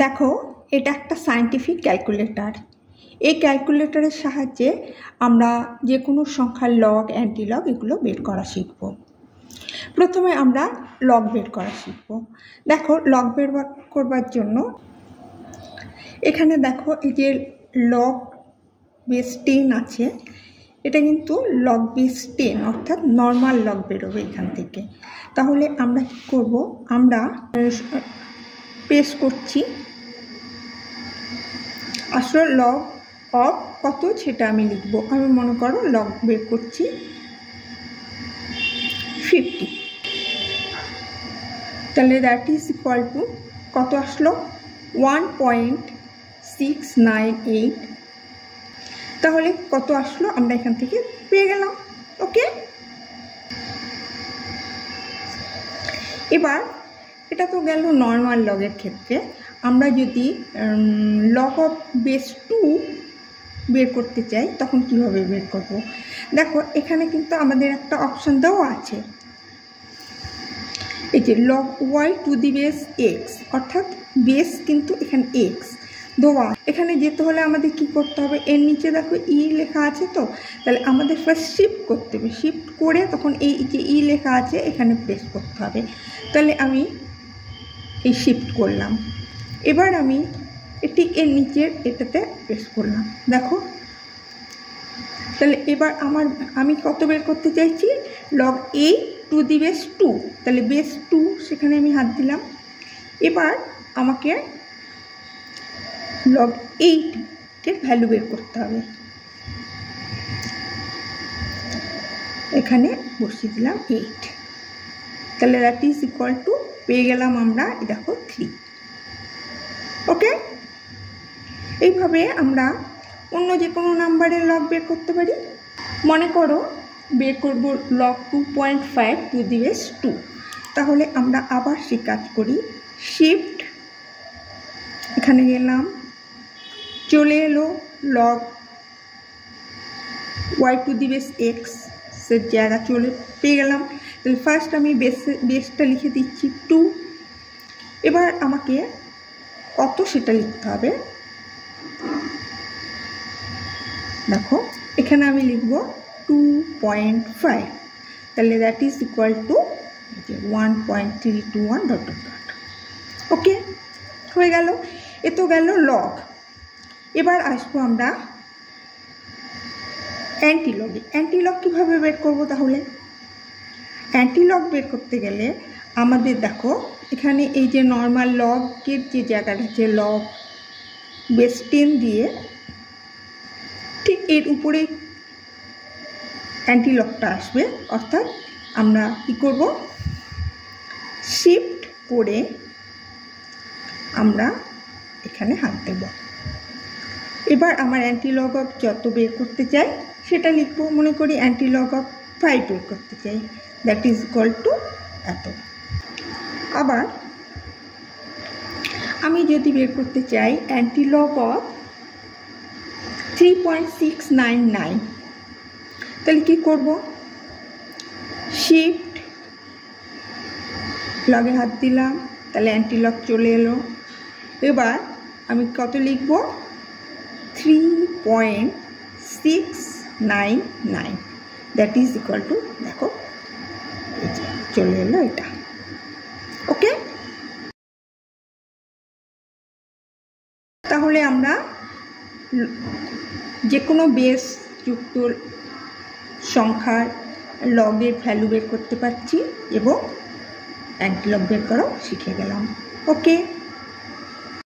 দেখো এটা একটা সায়েন্টিফিক ক্যালকুলেটর। এই ক্যালকুলেটরের সাহায্যে আমরা যে কোনো সংখ্যার লগ, অ্যান্টিলগ এগুলো বের করা শিখব। প্রথমে আমরা লগ বের করা শিখব। দেখো লগ বের করবার জন্য এখানে দেখো এই যে লগ বেস 10 আছে, এটা কিন্তু লগ বেস 10 অর্থাৎ নর্মাল লগ বেরোবে এখান থেকে। তাহলে আমরা কি করব, আমরা প্রেস করছি, আসলে লগ অফ কত সেটা আমি লিখব। আমি মনে করো লগ বের করছি 50, তাহলে দ্যাট ইজ ইকুয়াল টু কত আসলো 1.698। তাহলে কত আসলো আমরা এখান থেকে পেয়ে গেলাম। ওকে, এবার এটা তো গেল নর্মাল লগের ক্ষেত্রে। আমরা যদি লগ অফ বেস 2 বের করতে চাই তখন কিভাবে বের করব। দেখো এখানে কিন্তু আমাদের একটা অপশন দেওয়া আছে, এই যে log y to the base x, অর্থাৎ বেস কিন্তু এখানে এক্স দেওয়া। এখানে যেতে হলে আমাদের কি করতে হবে, এর নিচে দেখো ই লেখা আছে, তো তাহলে আমাদের ফার্স্ট শিফট করতে হবে, শিফট করে তখন এই যে ই লেখা আছে এখানে প্রেস করতে হবে। তাহলে আমি এই শিফট করলাম, এবার আমি ঠিক এর নিচের এটাতে প্রেস করলাম। দেখো তাহলে এবার আমি কত বের করতে চাইছি, log A two the base 2, তাহলে বেস 2 সেখানে আমি হাত দিলাম। এবার আমাকে লগ 8-এর ভ্যালু বের করতে হবে, এখানে বসিয়ে দিলাম 8, তাহলে দ্যাট ইজ ইকুয়াল টু পেয়ে গেলাম আমরা দেখো 3। ওকে, এইভাবে আমরা অন্য যে কোনো নাম্বারের লগ বের করতে পারি। মনে করো বের করব লগ 2.5 টু দি বেস 2, তাহলে আমরা আবার সে কাজ করি, শিফট এখানে গেলাম, চলে এলো log y to the base x এর জায়গা চলে পেয়ে গেলাম। তাহলে ফার্স্ট আমি বেসটা লিখে দিচ্ছি 2। এবার আমাকে কত সেটা লিখতে হবে, দেখো এখানে আমি লিখব 2.5, তাহলে that is equal to 1.321 dot dot dot. Okay, হয়ে গেল। এ তো গেল লগ। এবার আসবো আমরা অ্যান্টিলগে। অ্যান্টিলগ কীভাবে বের করব, তাহলে অ্যান্টিলগ বের করতে গেলে আমাদের দেখো এখানে এই যে নর্মাল লগের যে জায়গাটা আছে লগ বেস 10 দিয়ে ঠিক এর উপরে অ্যান্টিলগটা আসবে, অর্থাৎ আমরা কি করব, শিফট করে আমরা এখানে হাত দেব। এবার আমার অ্যান্টিলগ অফ যত বের করতে চাই সেটা লিখব। মনে করি অ্যান্টিলগ অফ 5 বের করতে চাই, দ্যাট ইজ ইকুয়াল টু এত। আবার আমি যদি বের করতে চাই অ্যান্টিলগ অফ 3.699, তাহলে কি করব, শিফট লগে হাত দিলাম, তাহলে অ্যান্টিলগ চলে এলো। এবার আমি কত লিখব, 3.699, দ্যাট ইজ ইকুয়াল টু দেখো চলে এলো এটা। ওকে, তাহলে আমরা যে কোনো বেস যুক্ত সংখ্যার লগের ভ্যালু বের করতে পারছি এবং অ্যান্টিলগ বের করাও শিখে গেলাম। ওকে।